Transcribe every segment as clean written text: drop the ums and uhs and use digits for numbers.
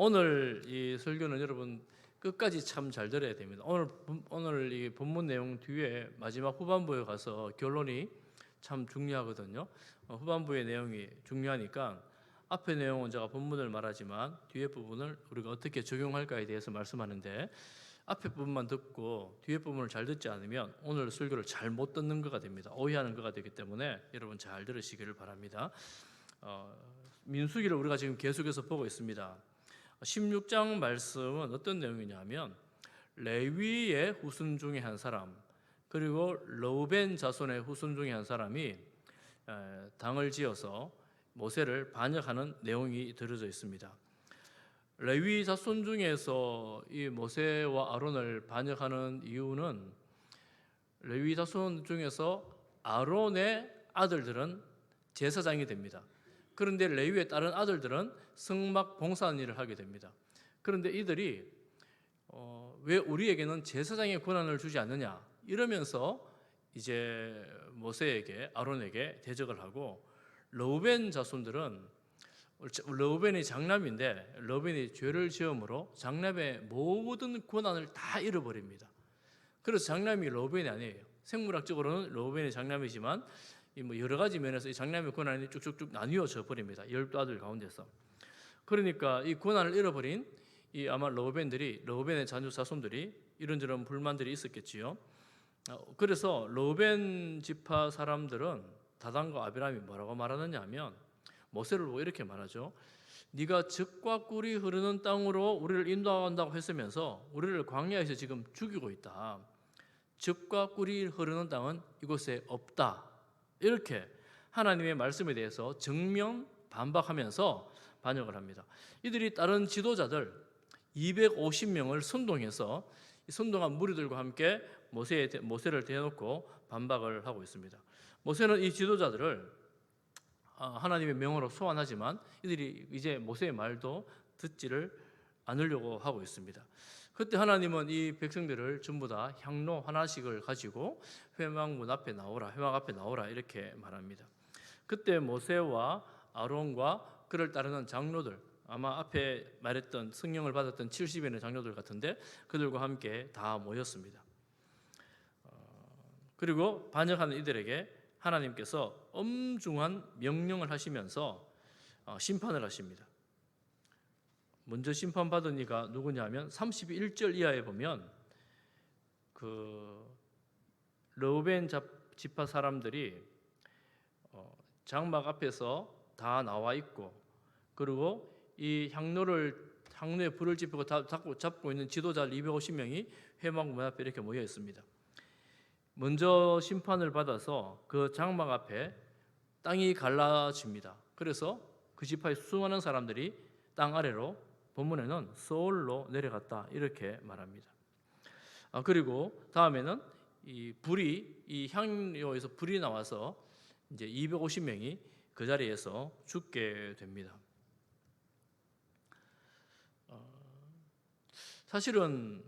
오늘 이 설교는 여러분 끝까지 참 잘 들어야 됩니다. 오늘 이 본문 내용 뒤에 마지막 후반부에 가서 결론이 참 중요하거든요. 후반부의 내용이 중요하니까 앞의 내용은 제가 본문을 말하지만 뒤에 부분을 우리가 어떻게 적용할까에 대해서 말씀하는데, 앞에 부분만 듣고 뒤에 부분을 잘 듣지 않으면 오늘 설교를 잘 못 듣는 거가 됩니다. 오해하는 거가 되기 때문에 여러분 잘 들으시기를 바랍니다. 민수기를 우리가 지금 계속해서 보고 있습니다. 16장 말씀은 어떤 내용이냐면, 레위의 후손 중에 한 사람, 그리고 르우벤 자손의 후손 중에 한 사람이 당을 지어서 모세를 반역하는 내용이 들어져 있습니다. 레위 자손 중에서 이 모세와 아론을 반역하는 이유는, 레위 자손 중에서 아론의 아들들은 제사장이 됩니다. 그런데 레위의 다른 아들들은 성막 봉사하는 일을 하게 됩니다. 그런데 이들이 왜 우리에게는 제사장의 권한을 주지 않느냐 이러면서 이제 모세에게, 아론에게 대적을 하고, 르우벤 자손들은, 르우벤이 장남인데 르우벤이 죄를 지음으로 장남의 모든 권한을 다 잃어버립니다. 그래서 장남이 르우벤이 아니에요. 생물학적으로는 르우벤이 장남이지만 여러 가지 면에서 이 장남의 권한이 쭉쭉쭉 나뉘어져 버립니다. 12아들 가운데서. 그러니까 이 권한을 잃어버린 이 아마 르우벤의 자손들이 이런저런 불만들이 있었겠지요. 그래서 르우벤 지파 사람들은 다단과 아비람이 뭐라고 말하느냐 하면, 모세를 보고 이렇게 말하죠. 네가 젖과 꿀이 흐르는 땅으로 우리를 인도한다고 했으면서 우리를 광야에서 지금 죽이고 있다. 젖과 꿀이 흐르는 땅은 이곳에 없다. 이렇게 하나님의 말씀에 대해서 정면 반박하면서 반역을 합니다. 이들이 다른 지도자들 250명을 선동해서 이 선동한 무리들과 함께 모세를 대놓고 반박을 하고 있습니다. 모세는 이 지도자들을 하나님의 명으로 소환하지만 이들이 이제 모세의 말도 듣지를 않으려고 하고 있습니다. 그때 하나님은 이 백성들을 전부 다 향로 하나씩을 가지고 회막문 앞에 나오라, 회막 앞에 나오라 이렇게 말합니다. 그때 모세와 아론과 그를 따르는 장로들, 아마 앞에 말했던 성령을 받았던 70인의 장로들 같은데 그들과 함께 다 모였습니다. 그리고 반역하는 이들에게 하나님께서 엄중한 명령을 하시면서 심판을 하십니다. 먼저 심판받은 이가 누구냐면 31절 이하에 보면 르우벤 지파 사람들이 장막 앞에서 다 나와 있고, 그리고 이 향로에 불을 지피고 잡고 있는 지도자 250명이 회막 문 앞에 이렇게 모여 있습니다. 먼저 심판을 받아서 그 장막 앞에 땅이 갈라집니다. 그래서 그 지파의 수많은 사람들이 땅 아래로, 본문에는 서울로 내려갔다 이렇게 말합니다. 그리고 다음에는 이 향로에서 불이 나와서 이제 250명이 그 자리에서 죽게 됩니다. 사실은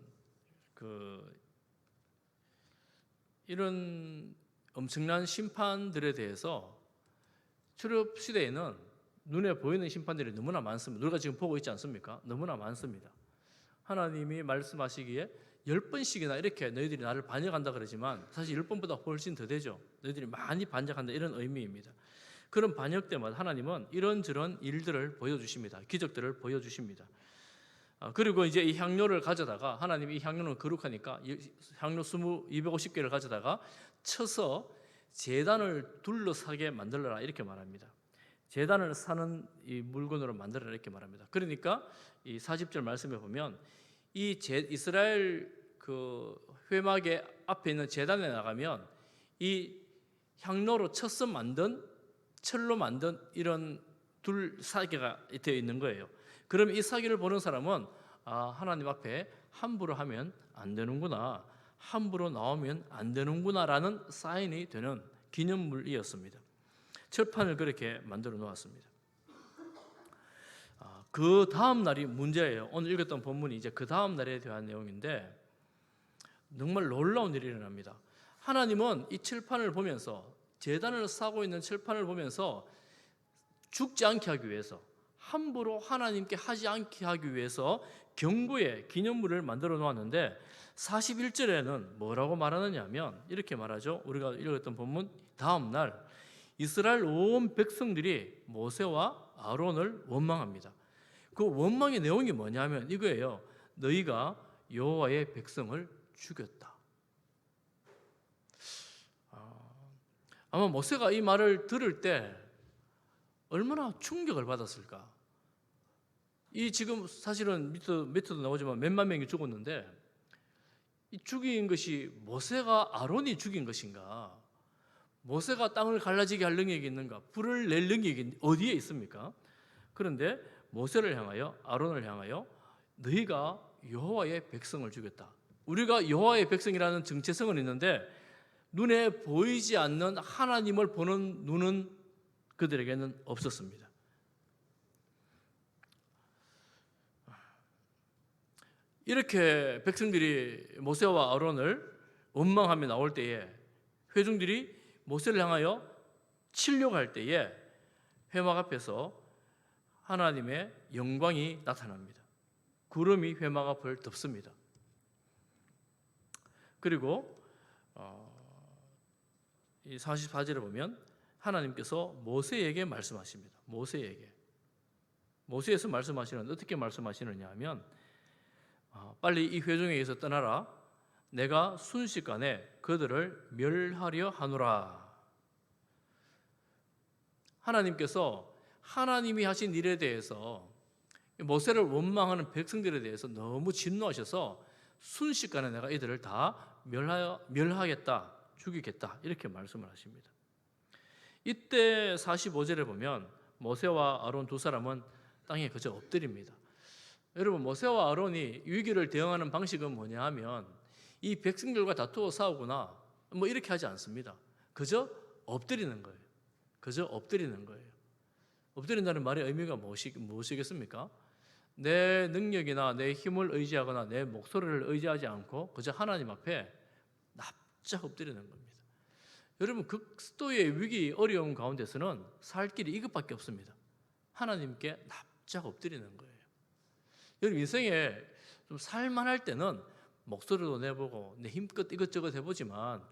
이런 엄청난 심판들에 대해서 출애굽 시대에는 눈에 보이는 심판들이 너무나 많습니다. 우리가 지금 보고 있지 않습니까? 너무나 많습니다. 하나님이 말씀하시기에 10번씩이나 이렇게 너희들이 나를 반역한다 그러지만 사실 10번보다 훨씬 더 되죠. 너희들이 많이 반역한다 이런 의미입니다. 그런 반역 때마다 하나님은 이런저런 일들을 보여주십니다. 기적들을 보여주십니다. 그리고 이제 이 향료를 가져다가, 하나님이 이 향료는 거룩하니까 향료 250개를 가져다가 쳐서 제단을 둘러싸게 만들어라 이렇게 말합니다. 제단을 사는 이 물건으로 만들어라 이렇게 말합니다. 그러니까 이 40절 말씀에 보면 이 이스라엘 그 회막의 앞에 있는 제단에 나가면 이 향로로 쳐서 만든, 철로 만든 이런 둘사기가 되어 있는 거예요. 그럼 이 사기를 보는 사람은 하나님 앞에 함부로 하면 안 되는구나, 함부로 나오면 안 되는구나라는 사인이 되는 기념물이었습니다. 철판을 그렇게 만들어 놓았습니다. 그 다음 날이 문제예요. 오늘 읽었던 본문이 이제 그 다음 날에 대한 내용인데 정말 놀라운 일이 일어납니다. 하나님은 이 철판을 보면서, 제단을 싸고 있는 철판을 보면서 죽지 않게 하기 위해서 함부로 하나님께 하지 않게 하기 위해서 경고의 기념물을 만들어 놓았는데 41절에는 뭐라고 말하느냐 하면 이렇게 말하죠. 우리가 읽었던 본문 다음 날 이스라엘 온 백성들이 모세와 아론을 원망합니다. 그 원망의 내용이 뭐냐면 이거예요. 너희가 여호와의 백성을 죽였다. 아마 모세가 이 말을 들을 때 얼마나 충격을 받았을까. 이 지금 사실은 밑에도 나오지만 몇만 명이 죽었는데 이 죽인 것이 모세가 아론이 죽인 것인가? 모세가 땅을 갈라지게 할 능력이 있는가? 불을 낼 능력이 어디에 있습니까? 그런데 모세를 향하여 아론을 향하여 너희가 여호와의 백성을 죽였다. 우리가 여호와의 백성이라는 정체성은 있는데 눈에 보이지 않는 하나님을 보는 눈은 그들에게는 없었습니다. 이렇게 백성들이 모세와 아론을 원망하며 나올 때에 회중들이 모세를 향하여 치려고 할 때에 회막 앞에서 하나님의 영광이 나타납니다. 구름이 회막 앞을 덮습니다. 그리고 이 44절에 보면 하나님께서 모세에게 말씀하십니다. 모세에서 말씀하시는 어떻게 말씀하시느냐 하면 빨리 이 회중에게서 떠나라. 내가 순식간에 그들을 멸하려 하노라. 하나님께서 하나님이 하신 일에 대해서 모세를 원망하는 백성들에 대해서 너무 진노하셔서 순식간에 내가 이들을 다 멸하겠다, 죽이겠다 이렇게 말씀을 하십니다. 이때 45절에 보면 모세와 아론 두 사람은 땅에 그저 엎드립니다. 여러분 모세와 아론이 위기를 대응하는 방식은 뭐냐 하면 이 백성들과 다투어 싸우거나 뭐 이렇게 하지 않습니다. 그저 엎드리는 거예요. 엎드린다는 말의 의미가 무엇이겠습니까? 내 능력이나 내 힘을 의지하거나 내 목소리를 의지하지 않고 그저 하나님 앞에 납작 엎드리는 겁니다. 여러분 극도의 위기 어려움 가운데서는 살 길이 이것밖에 없습니다. 하나님께 납작 엎드리는 거예요. 여러분 인생에 좀 살만할 때는 목소리도 내보고 내 힘껏 이것저것 해보지만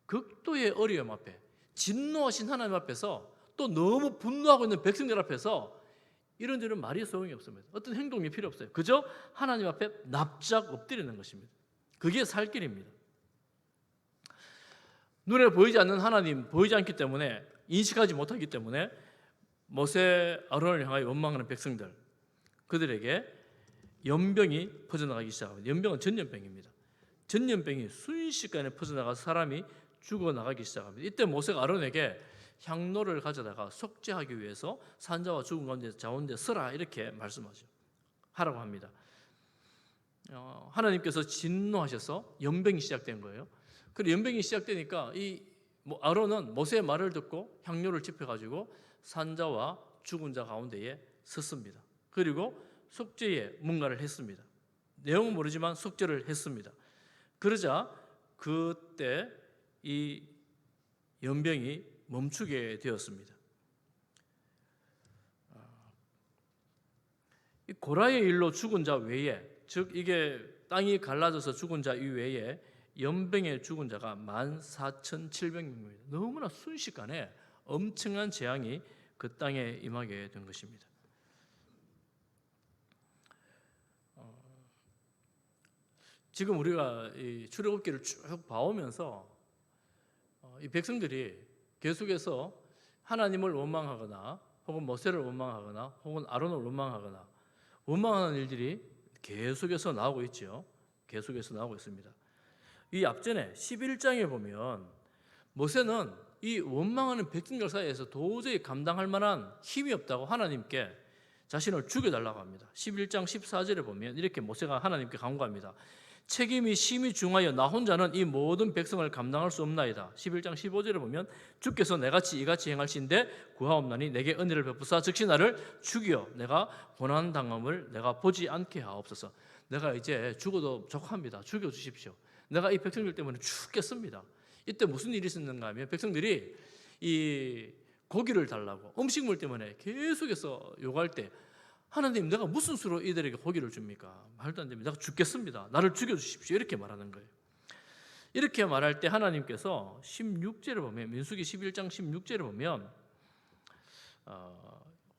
극도의 어려움 앞에 진노하신 하나님 앞에서 또 너무 분노하고 있는 백성들 앞에서 이런저런 말이 소용이 없습니다. 어떤 행동이 필요 없어요. 그저 하나님 앞에 납작 엎드리는 것입니다. 그게 살 길입니다. 눈에 보이지 않는 하나님, 보이지 않기 때문에 인식하지 못하기 때문에 모세 아론을 향하여 원망하는 백성들 그들에게 연병이 퍼져나가기 시작합니다. 연병은 전염병입니다. 전염병이 순식간에 퍼져나가서 사람이 죽어나가기 시작합니다. 이때 모세가 아론에게 향로를 가져다가 속죄하기 위해서 산자와 죽은 가운데 서라 이렇게 말씀하죠. 하라고 합니다. 하나님께서 진노하셔서 연병이 시작된 거예요. 그리고 연병이 시작되니까 이 아론은 모세의 말을 듣고 향료를 짚어가지고 산자와 죽은 자 가운데에 섰습니다. 그리고 속죄에 뭔가를 했습니다. 내용은 모르지만 속죄를 했습니다. 그러자 그때 이 연병이 멈추게 되었습니다. 이 고라의 일로 죽은 자 외에, 즉 이게 땅이 갈라져서 죽은 자 이외에 연병에 죽은 자가 14,700명입니다. 너무나 순식간에 엄청난 재앙이 그 땅에 임하게 된 것입니다. 지금 우리가 이 출애굽기를 쭉 봐오면서 이 백성들이 계속해서 하나님을 원망하거나 혹은 모세를 원망하거나 혹은 아론을 원망하는 일들이 계속해서 나오고 있죠. 계속해서 나오고 있습니다. 이 앞전에 11장에 보면 모세는 이 원망하는 백성들 사이에서 도저히 감당할 만한 힘이 없다고 하나님께 자신을 죽여달라고 합니다. 11장 14절에 보면 이렇게 모세가 하나님께 간구합니다. 책임이 심히 중하여 나 혼자는 이 모든 백성을 감당할 수 없나이다. 11장 15절에 보면 주께서 내같이 이같이 행하신데 구하옵나니 내게 은혜를 베푸사 즉시 나를 죽여 내가 고난당함을 내가 보지 않게 하옵소서. 내가 이제 죽어도 족합니다. 죽여주십시오. 내가 이 백성들 때문에 죽겠습니다. 이때 무슨 일이 있었는가 하면 백성들이 이 고기를 달라고 음식물 때문에 계속해서 요구할 때 하나님, 내가 무슨 수로 이들에게 고기를 줍니까? 말도 안 됩니다. 내가 죽겠습니다. 나를 죽여주십시오. 이렇게 말하는 거예요. 이렇게 말할 때 하나님께서 16절을 보면, 민수기 11장 16절을 보면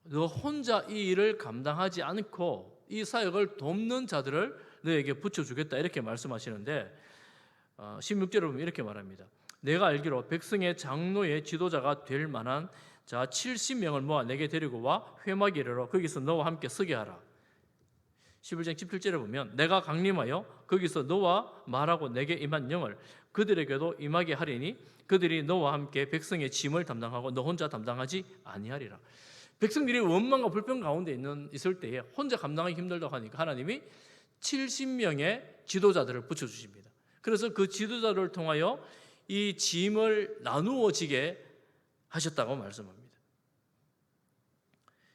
너 혼자 이 일을 감당하지 않고 이 사역을 돕는 자들을 너에게 붙여주겠다, 이렇게 말씀하시는데 16절을 보면 이렇게 말합니다. 내가 알기로 백성의 장로의 지도자가 될 만한 자 70명을 모아 내게 데리고 와 회막에 이르러 거기서 너와 함께 서게 하라. 11장 17절에 보면 내가 강림하여 거기서 너와 말하고 내게 임한 영을 그들에게도 임하게 하리니 그들이 너와 함께 백성의 짐을 담당하고 너 혼자 담당하지 아니하리라. 백성들이 원망과 불평 가운데 있을 때에 혼자 감당하기 힘들다고 하니까 하나님이 70명의 지도자들을 붙여주십니다. 그래서 그 지도자를 통하여 이 짐을 나누어지게 하셨다고 말씀합니다.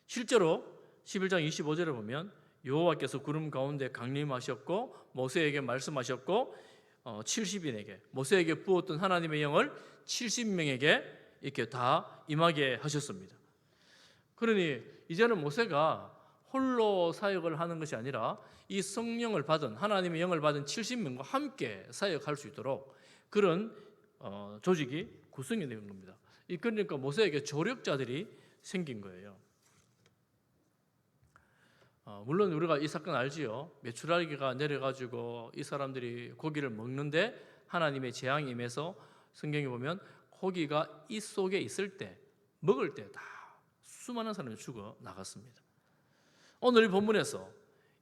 실제로 11장 25절에 보면 여호와께서 구름 가운데 강림하셨고 모세에게 말씀하셨고 70인에게 모세에게 부었던 하나님의 영을 70명에게 이렇게 다 임하게 하셨습니다. 그러니 이제는 모세가 홀로 사역을 하는 것이 아니라 이 성령을 받은 하나님의 영을 받은 70명과 함께 사역할 수 있도록 그런 조직이 구성이 된 겁니다. 그러니까 모세에게 조력자들이 생긴 거예요. 물론 우리가 이 사건 알지요. 메추라기가 내려가지고 이 사람들이 고기를 먹는데 하나님의 재앙이 임해서 성경에 보면 고기가 이 속에 있을 때 먹을 때 다 수많은 사람이 죽어 나갔습니다. 오늘 이 본문에서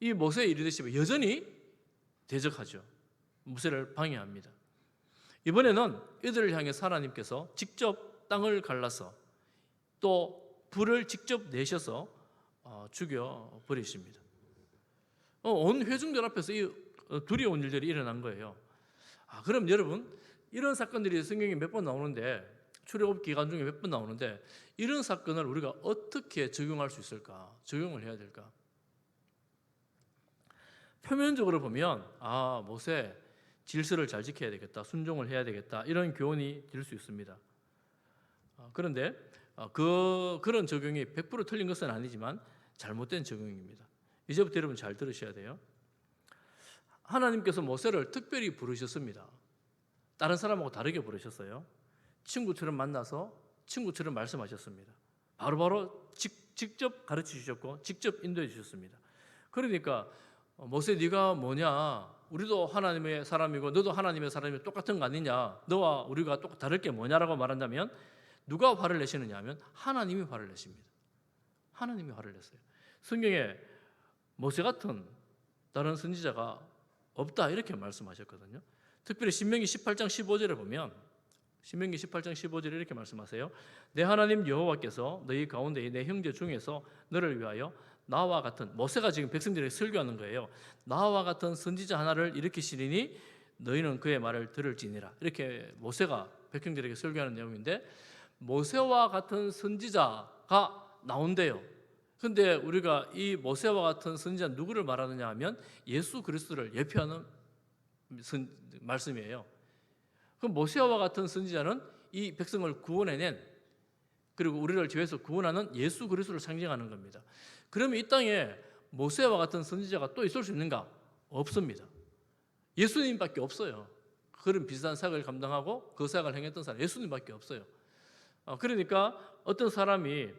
이 모세의 이르되심에 여전히 대적하죠. 모세를 방해합니다. 이번에는 이들을 향해서 하나님께서 직접 땅을 갈라서 또 불을 직접 내셔서 죽여버리십니다. 온 회중들 앞에서 이 두려운 일들이 일어난 거예요. 그럼 여러분, 이런 사건들이 성경에 몇 번 나오는데 출애굽 기간 중에 몇 번 나오는데 이런 사건을 우리가 어떻게 적용할 수 있을까? 적용을 해야 될까? 표면적으로 보면 모세 질서를 잘 지켜야 되겠다, 순종을 해야 되겠다, 이런 교훈이 될 수 있습니다. 그런데 그런 적용이 100% 틀린 것은 아니지만 잘못된 적용입니다. 이제부터 여러분 잘 들으셔야 돼요. 하나님께서 모세를 특별히 부르셨습니다. 다른 사람하고 다르게 부르셨어요. 친구처럼 만나서 친구처럼 말씀하셨습니다. 바로바로 직접 가르쳐 주셨고 직접 인도해 주셨습니다. 그러니까 모세, 네가 뭐냐? 우리도 하나님의 사람이고 너도 하나님의 사람이 똑같은 거 아니냐? 너와 우리가 다를 게 뭐냐라고 말한다면 누가 화를 내시느냐 하면 하나님이 화를 내십니다. 하나님이 화를 냈어요. 성경에 모세 같은 다른 선지자가 없다, 이렇게 말씀하셨거든요. 특별히 신명기 18장 15절에 보면 신명기 18장 15절에 이렇게 말씀하세요. 내 하나님 여호와께서 너희 가운데 내 형제 중에서 너를 위하여 나와 같은, 모세가 지금 백성들에게 설교하는 거예요. 나와 같은 선지자 하나를 일으키시리니 너희는 그의 말을 들을지니라. 이렇게 모세가 백성들에게 설교하는 내용인데 모세와 같은 선지자가 나온대요. 그런데 우리가 이 모세와 같은 선지자 누구를 말하느냐 하면 예수 그리스도를 예표하는 말씀이에요. 그럼 모세와 같은 선지자는 이 백성을 구원해낸, 그리고 우리를 죄에서 구원하는 예수 그리스도를 상징하는 겁니다. 그러면 이 땅에 모세와 같은 선지자가 또 있을 수 있는가? 없습니다. 예수님밖에 없어요. 그런 비슷한 사역을 감당하고 그 사역을 행했던 사람 예수님밖에 없어요. 그러니까 어떤 사람이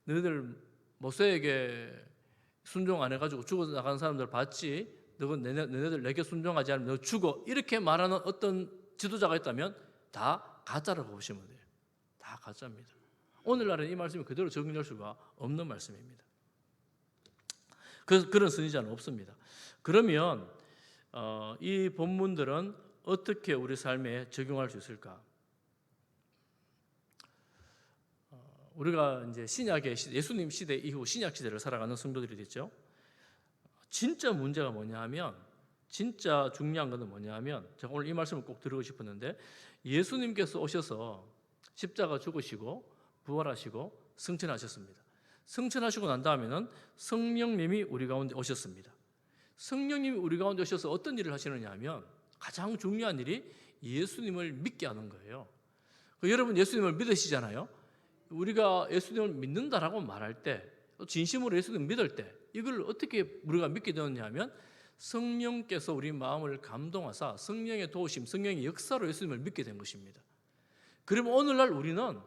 너희들 모세에게 순종 안 해가지고 죽어나간 사람들 봤지? 너희들 내게 순종하지 않으면 너 죽어, 이렇게 말하는 어떤 지도자가 있다면 다 가짜라고 보시면 돼요. 다 가짜입니다. 오늘날은 이 말씀이 그대로 적용될 수가 없는 말씀입니다. 그런 선지자는 없습니다. 그러면 이 본문들은 어떻게 우리 삶에 적용할 수 있을까? 우리가 이제 신약의 시대, 예수님 시대 이후 신약 시대를 살아가는 성도들이 됐죠. 진짜 문제가 뭐냐 하면, 진짜 중요한 것은 뭐냐 하면, 제가 오늘 이 말씀을 꼭 드리고 싶었는데 예수님께서 오셔서 십자가 죽으시고 부활하시고 승천하셨습니다. 승천하시고 난 다음에는 성령님이 우리 가운데 오셨습니다. 성령님이 우리 가운데 오셔서 어떤 일을 하시느냐 하면 가장 중요한 일이 예수님을 믿게 하는 거예요. 여러분 예수님을 믿으시잖아요. 우리가 예수님을 믿는다라고 말할 때, 진심으로 예수님을 믿을 때 이걸 어떻게 우리가 믿게 되었냐 하면 성령께서 우리 마음을 감동하사 성령의 도우심, 성령의 역사로 예수님을 믿게 된 것입니다. 그러면 오늘날 우리는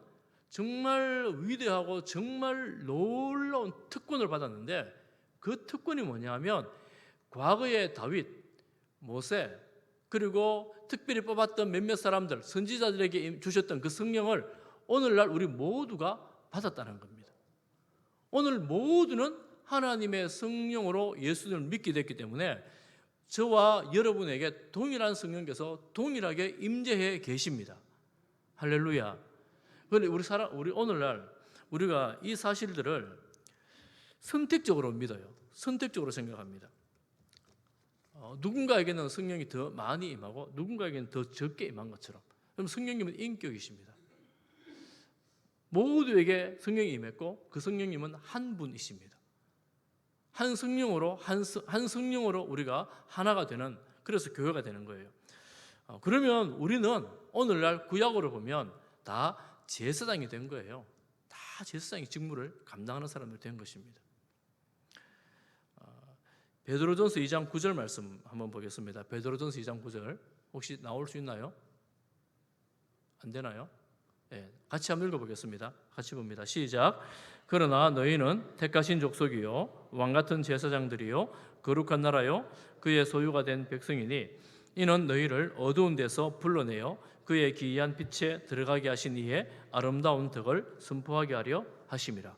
정말 위대하고 정말 놀라운 특권을 받았는데 그 특권이 뭐냐 하면 과거의 다윗, 모세 그리고 특별히 뽑았던 몇몇 사람들, 선지자들에게 주셨던 그 성령을 오늘날 우리 모두가 받았다는 겁니다. 오늘 모두는 하나님의 성령으로 예수님을 믿게 됐기 때문에 저와 여러분에게 동일한 성령께서 동일하게 임재해 계십니다. 할렐루야. 그런데 우리 오늘날 우리가 이 사실들을 선택적으로 믿어요. 선택적으로 생각합니다. 누군가에게는 성령이 더 많이 임하고 누군가에게는 더 적게 임한 것처럼. 그럼 성령님은 인격이십니다. 모두에게 성령이 임했고 그 성령님은 한 분이십니다. 한 성령으로 우리가 하나가 되는, 그래서 교회가 되는 거예요. 그러면 우리는 오늘날 구약으로 보면 다 제사장이 된 거예요. 다 제사장의 직무를 감당하는 사람들이 된 것입니다. 베드로전서 2장 9절 말씀 한번 보겠습니다. 베드로전서 2장 9절 혹시 나올 수 있나요? 안 되나요? 네, 같이 한번 읽어보겠습니다. 같이 봅니다. 시작. 그러나 너희는 택하신 족속이요 왕같은 제사장들이요 거룩한 나라요 그의 소유가 된 백성이니 이는 너희를 어두운 데서 불러내어 그의 기이한 빛에 들어가게 하신 이의 아름다운 덕을 선포하게 하려 하심이라.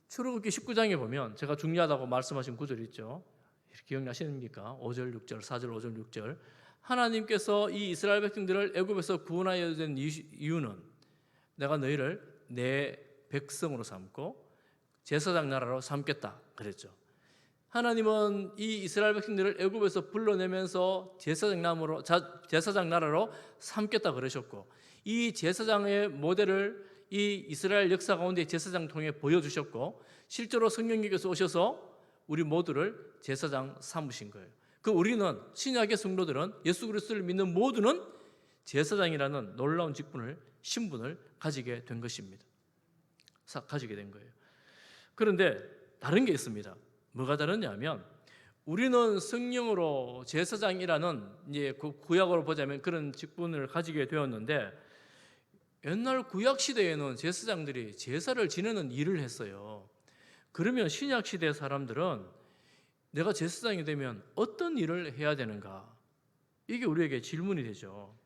출애굽기 19장에 보면 제가 중요하다고 말씀하신 구절이 있죠. 기억나십니까? 5절, 6절, 4절, 5절, 6절. 하나님께서 이 이스라엘 백성들을 애굽에서 구원하여 된 이유는 내가 너희를 내 백성으로 삼고 제사장 나라로 삼겠다 그랬죠. 하나님은 이 이스라엘 백성들을 애굽에서 불러내면서 제사장 나라로 삼겠다 그러셨고 이 제사장의 모델을 이 이스라엘 역사 가운데 제사장 통해 보여주셨고 실제로 성령님께서 오셔서 우리 모두를 제사장 삼으신 거예요. 그 우리는 신약의 성도들은 예수 그리스도를 믿는 모두는 제사장이라는 놀라운 신분을 가지게 된 것입니다. 가지게 된 거예요. 그런데 다른 게 있습니다. 뭐가 다르냐면 우리는 성령으로 제사장이라는 이제 구약으로 보자면 그런 직분을 가지게 되었는데 옛날 구약 시대에는 제사장들이 제사를 지내는 일을 했어요. 그러면 신약 시대 사람들은 내가 제사장이 되면 어떤 일을 해야 되는가? 이게 우리에게 질문이 되죠.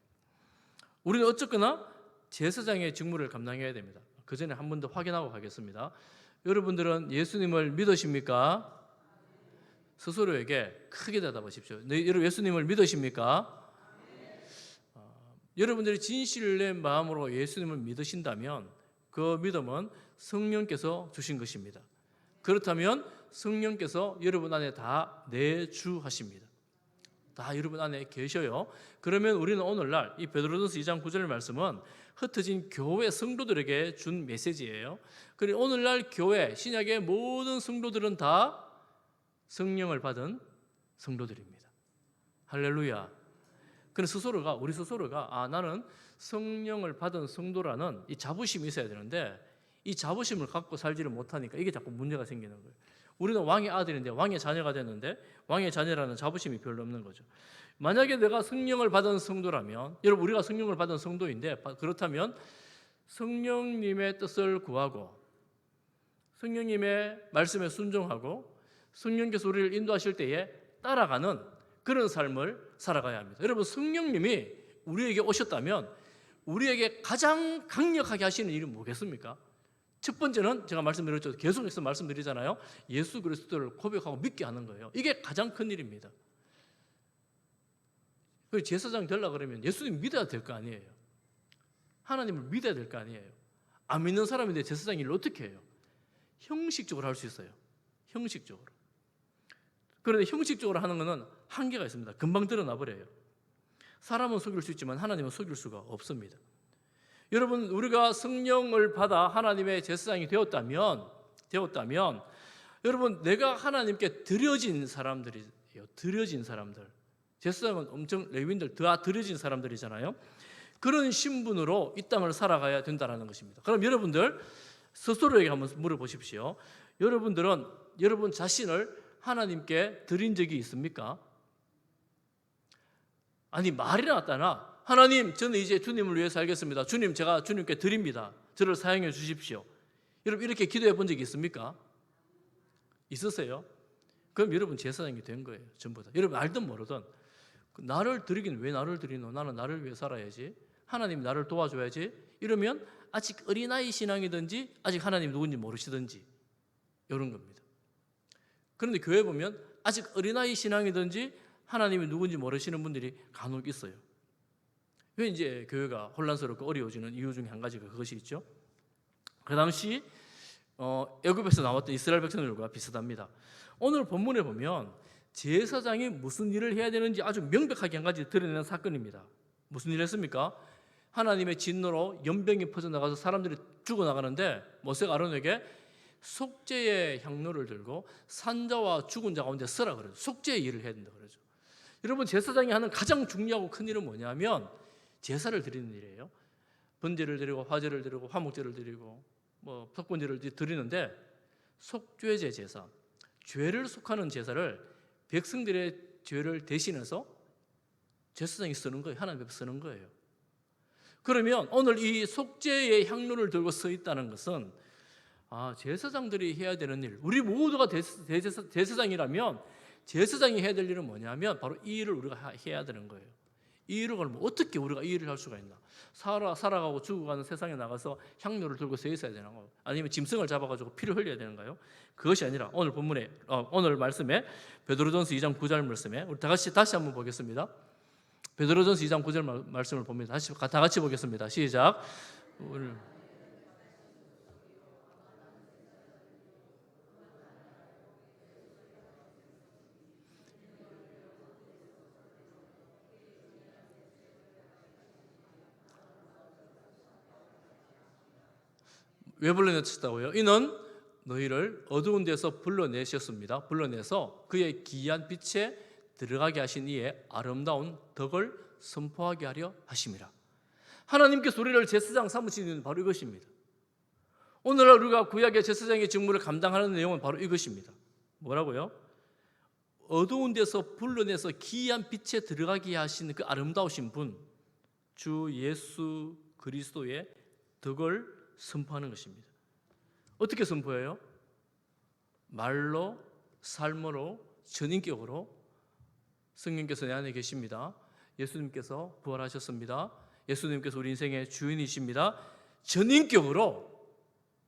우리는 어쨌거나 제사장의 직무를 감당해야 됩니다. 그 전에 한 번 더 확인하고 가겠습니다. 여러분들은 예수님을 믿으십니까? 스스로에게 크게 대답하십시오. 여러분 예수님을 믿으십니까? 여러분들이 진실의 마음으로 예수님을 믿으신다면 그 믿음은 성령께서 주신 것입니다. 그렇다면 성령께서 여러분 안에 다 내주하십니다. 다 여러분 안에 계셔요. 그러면 우리는 오늘날 이 베드로전서 2장 9절 말씀은 흩어진 교회 성도들에게 준 메시지예요. 그리고 오늘날 교회 신약의 모든 성도들은 다 성령을 받은 성도들입니다. 할렐루야. 그래서 우리 스스로가 나는 성령을 받은 성도라는 이 자부심이 있어야 되는데 이 자부심을 갖고 살지를 못하니까 이게 자꾸 문제가 생기는 거예요. 우리는 왕의 아들인데 왕의 자녀가 됐는데 왕의 자녀라는 자부심이 별로 없는 거죠. 만약에 내가 성령을 받은 성도라면, 여러분 우리가 성령을 받은 성도인데 그렇다면 성령님의 뜻을 구하고 성령님의 말씀에 순종하고 성령께서 우리를 인도하실 때에 따라가는 그런 삶을 살아가야 합니다. 여러분 성령님이 우리에게 오셨다면 우리에게 가장 강력하게 하시는 일이 뭐겠습니까? 첫 번째는 제가 말씀드렸죠. 계속해서 말씀드리잖아요. 예수 그리스도를 고백하고 믿게 하는 거예요. 이게 가장 큰 일입니다. 제사장 되려고 그러면 예수님 믿어야 될 거 아니에요. 하나님을 믿어야 될 거 아니에요. 안 믿는 사람인데 제사장 일을 어떻게 해요? 형식적으로 할 수 있어요. 형식적으로. 그런데 형식적으로 하는 것은 한계가 있습니다. 금방 드러나 버려요. 사람은 속일 수 있지만 하나님은 속일 수가 없습니다. 여러분 우리가 성령을 받아 하나님의 제사장이 되었다면 여러분 내가 하나님께 드려진 사람들이에요. 드려진 사람들. 제사장은 엄청 레위인들 다 드려진 사람들이잖아요. 그런 신분으로 이 땅을 살아가야 된다는 것입니다. 그럼 여러분들 스스로에게 한번 물어보십시오. 여러분들은 여러분 자신을 하나님께 드린 적이 있습니까? 아니, 말이 나왔다나 하나님, 저는 이제 주님을 위해 살겠습니다. 주님, 제가 주님께 드립니다. 저를 사용해 주십시오. 여러분, 이렇게 기도해 본 적이 있습니까? 있으세요? 그럼 여러분 제사장이 된 거예요. 전부 다. 여러분 알든 모르든 나를 드리긴 왜 나를 드리노? 나는 나를 위해 살아야지. 하나님이 나를 도와줘야지. 이러면 아직 어린아이 신앙이든지 아직 하나님 누군지 모르시든지 이런 겁니다. 그런데 교회 보면 아직 어린아이 신앙이든지 하나님이 누군지 모르시는 분들이 간혹 있어요. 왜 이제 교회가 혼란스럽고 어려워지는 이유 중에 한 가지가 그것이 있죠. 그 당시 애굽에서 나왔던 이스라엘 백성들과 비슷합니다. 오늘 본문에 보면 제사장이 무슨 일을 해야 되는지 아주 명백하게 한 가지 드러내는 사건입니다. 무슨 일을 했습니까? 하나님의 진노로 연병이 퍼져나가서 사람들이 죽어나가는데 모세가 아론에게 속죄의 향로를 들고 산자와 죽은 자 가운데 서라 그래요. 속죄의 일을 해야 된다 그러죠. 여러분, 제사장이 하는 가장 중요하고 큰 일은 뭐냐면 제사를 드리는 일이에요. 번제를 드리고 화제를 드리고 화목제를 드리고 속건제를 드리는데 속죄제 제사, 죄를 속하는 제사를 백성들의 죄를 대신해서 제사장이 쓰는 거예요. 하나님 앞에 쓰는 거예요. 그러면 오늘 이 속죄의 향로를 들고 서 있다는 것은 제사장들이 해야 되는 일, 우리 모두가 제사장이라면 제사장이 해야 될 일은 뭐냐면 바로 이 일을 우리가 해야 되는 거예요. 이 일을 그러면 어떻게 우리가 이 일을 할 수가 있나? 살아가고 죽어가는 세상에 나가서 향료를 들고 서 있어야 되나요? 아니면 짐승을 잡아가지고 피를 흘려야 되는가요? 그것이 아니라 오늘 본문에 오늘 말씀에 베드로전서 2장 9절 말씀에 우리 다 같이 한번 보겠습니다. 베드로전서 2장 9절 말씀을 봅니다. 다 같이 보겠습니다. 시작. 왜 불러내셨다고요? 이는 너희를 어두운 데서 불러내셨습니다. 불러내서 그의 기이한 빛에 들어가게 하신 이의 아름다운 덕을 선포하게 하려 하심이라. 하나님께서 우리를 제사장 삼으시는 이유는 바로 이것입니다. 오늘날 우리가 구약의 제사장의 직무를 감당하는 내용은 바로 이것입니다. 뭐라고요? 어두운 데서 불러내서 기이한 빛에 들어가게 하신 그 아름다우신 분, 주 예수 그리스도의 덕을 선포하는 것입니다. 어떻게 선포해요? 말로, 삶으로, 전인격으로. 성령께서 내 안에 계십니다. 예수님께서 부활하셨습니다. 예수님께서 우리 인생의 주인이십니다. 전인격으로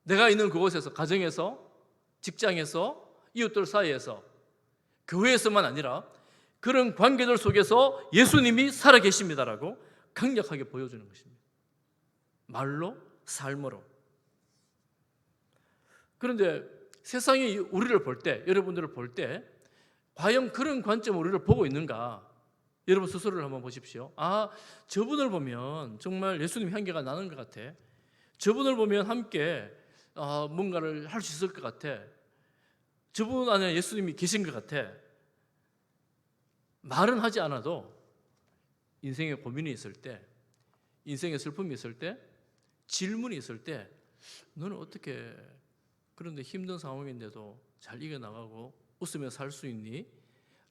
내가 있는 그곳에서, 가정에서, 직장에서, 이웃들 사이에서, 교회에서만 아니라 그런 관계들 속에서 예수님이 살아계십니다라고 강력하게 보여주는 것입니다. 말로, 삶으로. 그런데 세상이 우리를 볼 때, 여러분들을 볼 때 과연 그런 관점으로 우리를 보고 있는가? 여러분 스스로를 한번 보십시오. 저분을 보면 정말 예수님 향기가 나는 것 같아. 저분을 보면 함께 뭔가를 할 수 있을 것 같아. 저분 안에 예수님이 계신 것 같아. 말은 하지 않아도 인생에 고민이 있을 때, 인생에 슬픔이 있을 때, 질문이 있을 때 너는 어떻게 그런데 힘든 상황인데도 잘 이겨나가고 웃으며 살 수 있니?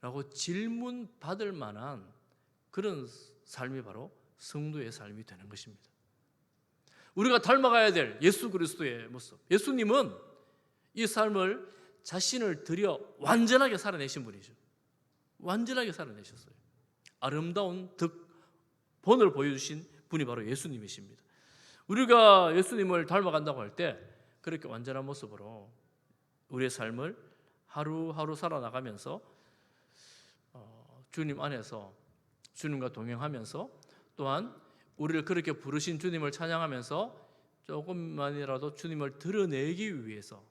라고 질문 받을 만한 그런 삶이 바로 성도의 삶이 되는 것입니다. 우리가 닮아가야 될 예수 그리스도의 모습. 예수님은 이 삶을 자신을 들여 완전하게 살아내신 분이죠. 완전하게 살아내셨어요. 아름다운 본을 보여주신 분이 바로 예수님이십니다. 우리가 예수님을 닮아간다고 할 때 그렇게 완전한 모습으로 우리의 삶을 하루하루 살아나가면서 주님 안에서 주님과 동행하면서 또한 우리를 그렇게 부르신 주님을 찬양하면서 조금만이라도 주님을 드러내기 위해서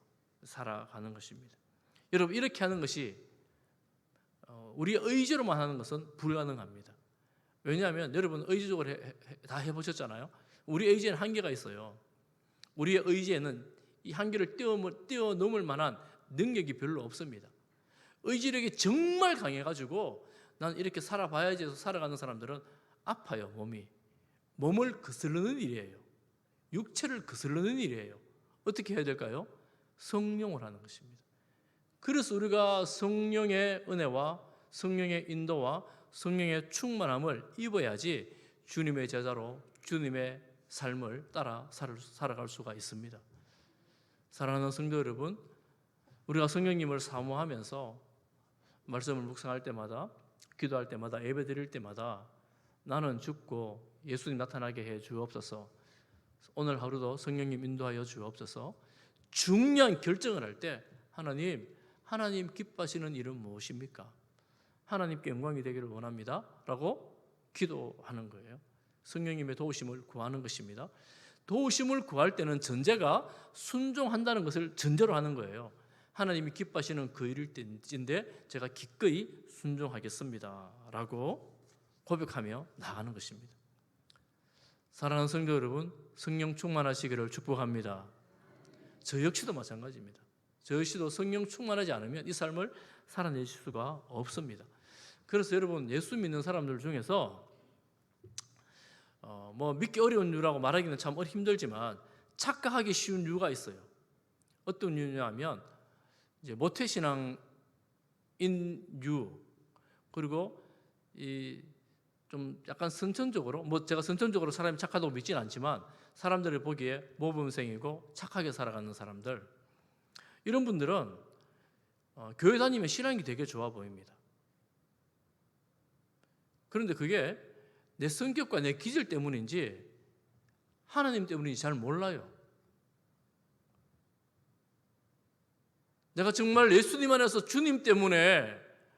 살아가는 것입니다. 여러분, 이렇게 하는 것이 우리의 의지로만 하는 것은 불가능합니다. 왜냐하면 여러분 의지적으로 다 해보셨잖아요. 우리 의지에는 한계가 있어요. 우리의 의지에는 이 한계를 뛰어넘을 만한 능력이 별로 없습니다. 의지력이 정말 강해가지고 난 이렇게 살아봐야지 해서 살아가는 사람들은 아파요. 몸을 거스르는 일이에요. 육체를 거스르는 일이에요. 어떻게 해야 될까요? 성령을 하는 것입니다. 그래서 우리가 성령의 은혜와 성령의 인도와 성령의 충만함을 입어야지 주님의 제자로 주님의 삶을 따라 살아갈 수가 있습니다. 사랑하는 성도 여러분, 우리가 성령님을 사모하면서 말씀을 묵상할 때마다, 기도할 때마다, 예배 드릴 때마다 나는 죽고 예수님 나타나게 해 주옵소서, 오늘 하루도 성령님 인도하여 주옵소서, 중요한 결정을 할 때 하나님 기뻐하시는 일은 무엇입니까? 하나님께 영광이 되기를 원합니다 라고 기도하는 거예요. 성령님의 도우심을 구하는 것입니다. 도우심을 구할 때는 전제가 순종한다는 것을 전제로 하는 거예요. 하나님이 기뻐하시는 그 일일 때인데 제가 기꺼이 순종하겠습니다 라고 고백하며 나가는 것입니다. 사랑하는 성도 여러분, 성령 충만하시기를 축복합니다. 저 역시도 마찬가지입니다. 저 역시도 성령 충만하지 않으면 이 삶을 살아낼 수가 없습니다. 그래서 여러분, 예수 믿는 사람들 중에서 믿기 어려운 이유라고 말하기는 참 힘들지만 착각하기 쉬운 이유가 있어요. 어떤 이유냐면 이제 모태신앙인 이유, 그리고 좀 약간 선천적으로, 제가 선천적으로 사람이 착하다고 믿지는 않지만 사람들이 보기에 모범생이고 착하게 살아가는 사람들, 이런 분들은 교회 다니면 신앙이 되게 좋아 보입니다. 그런데 그게 내 성격과 내 기질 때문인지 하나님 때문인지 잘 몰라요. 내가 정말 예수님 안에서 주님 때문에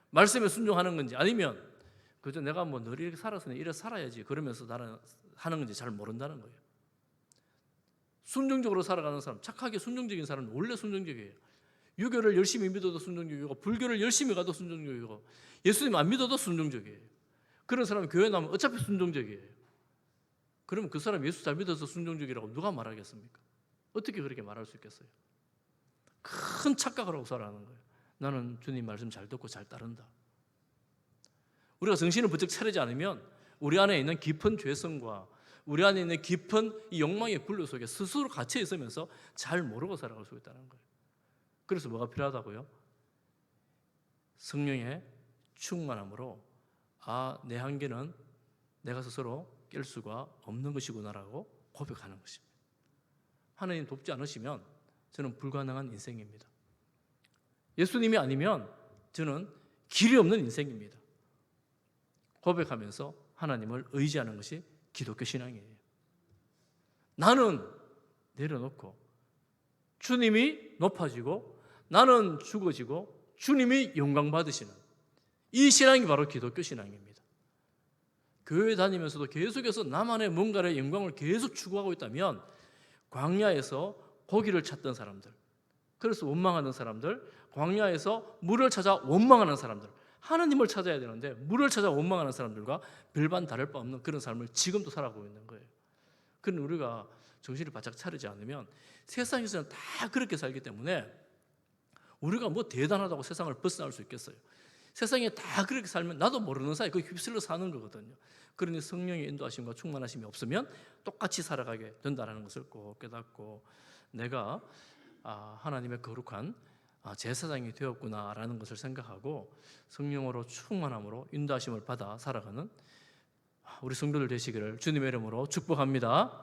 말씀에 순종하는 건지, 아니면 그저 내가 늘 이렇게 살아서 이래 살아야지 그러면서 나는 하는 건지 잘 모른다는 거예요. 순종적으로 살아가는 사람, 착하게 순종적인 사람은 원래 순종적이에요. 유교를 열심히 믿어도 순종적이고, 불교를 열심히 가도 순종적이고, 예수님 안 믿어도 순종적이에요. 그런 사람은 교회 나오면 어차피 순종적이에요. 그러면 그 사람 예수 잘 믿어서 순종적이라고 누가 말하겠습니까? 어떻게 그렇게 말할 수 있겠어요? 큰 착각을 하고 살아가는 거예요. 나는 주님 말씀 잘 듣고 잘 따른다. 우리가 정신을 번쩍 차리지 않으면 우리 안에 있는 깊은 죄성과 우리 안에 있는 깊은 이 욕망의 굴레 속에 스스로 갇혀 있으면서 잘 모르고 살아갈 수 있다는 거예요. 그래서 뭐가 필요하다고요? 성령의 충만함으로 내 한계는 내가 스스로 깰 수가 없는 것이구나라고 고백하는 것입니다. 하나님 돕지 않으시면 저는 불가능한 인생입니다. 예수님이 아니면 저는 길이 없는 인생입니다. 고백하면서 하나님을 의지하는 것이 기독교 신앙이에요. 나는 내려놓고 주님이 높아지고 나는 죽어지고 주님이 영광 받으시는 이 신앙이 바로 기독교 신앙입니다. 교회 다니면서도 계속해서 나만의 뭔가의 영광을 계속 추구하고 있다면 광야에서 고기를 찾던 사람들, 그래서 원망하는 사람들, 광야에서 물을 찾아 원망하는 사람들, 하나님을 찾아야 되는데 물을 찾아 원망하는 사람들과 별반 다를 바 없는 그런 삶을 지금도 살아가고 있는 거예요. 그런데 우리가 정신을 바짝 차리지 않으면 세상에서는 다 그렇게 살기 때문에 우리가 뭐 대단하다고 세상을 벗어날 수 있겠어요? 세상에 다 그렇게 살면 나도 모르는 사이 그 휩쓸려 사는 거거든요. 그러니 성령의 인도하심과 충만하심이 없으면 똑같이 살아가게 된다는 것을 꼭 깨닫고 내가 하나님의 거룩한 제사장이 되었구나라는 것을 생각하고 성령으로 충만함으로 인도하심을 받아 살아가는 우리 성도들 되시기를 주님의 이름으로 축복합니다.